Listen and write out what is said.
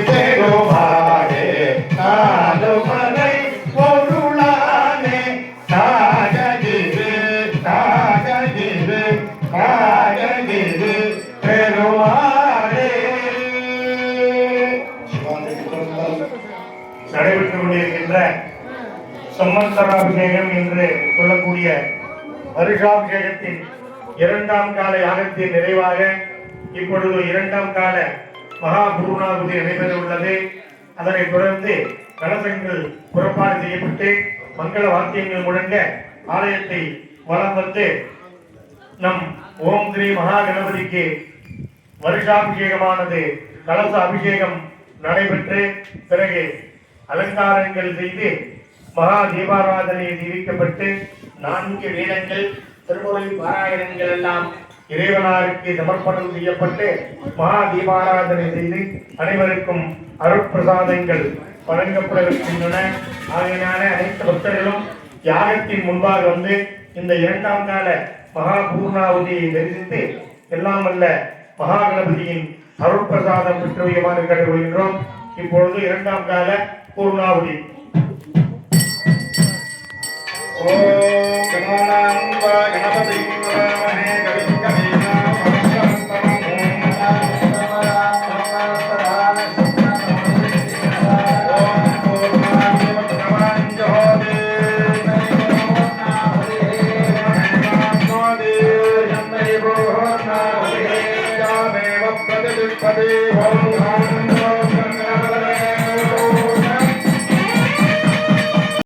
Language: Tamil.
பெருமாளே காலுமலை பொருளானே காககிரு காககிரு காககிரு பெருமாளே. நடைபெற்றுக் கொண்டிருக்கின்ற சம்பத்சராபிஷேகம் என்று சொல்லக்கூடிய வருஷாபிஷேகத்தின் இரண்டாம் கால யாகத்தின் நிறைவாக இப்பொழுது இரண்டாம் கால மகா பூர்ணாகுதி நடைபெற உள்ளது. அதனைத் தொடர்ந்து கலசங்கள் புறப்பாடு செய்யப்பட்டு மங்கள வாக்கியங்கள் முழங்க ஆலயத்தை வலம் வந்து நம் ஓம் ஸ்ரீ மகா கணபதிக்கு வருஷாபிஷேகமானது கலச அபிஷேகம் நடைபெற்று பிறகு அலங்காரங்கள் செய்து மகா தீபாராதனை தெரிவிக்கப்பட்டு 4 வேதங்கள் திருமுறை பாராயணங்கள் எல்லாம் இறைவனாருக்கு சமர்ப்பணம் செய்யப்பட்டு மகா தீபாராதனை செய்து அனைவருக்கும் அருட்பிரசாதங்கள் வழங்கப்படவிருக்கின்றன. ஆகையினால அனைத்து பக்தர்களும் யாகத்தின் முன்பாக வந்து இந்த இரண்டாம் கால மகா பூர்ணாவதியை தரிசித்து எல்லாம் வல்ல மகா கணபதியின் அருட்பிரசாதம் பெற்றுமாறு கேட்டுக்கொள்கின்றோம். இப்பொழுது இரண்டாம் கால பூர்ணாவதி. ஓம்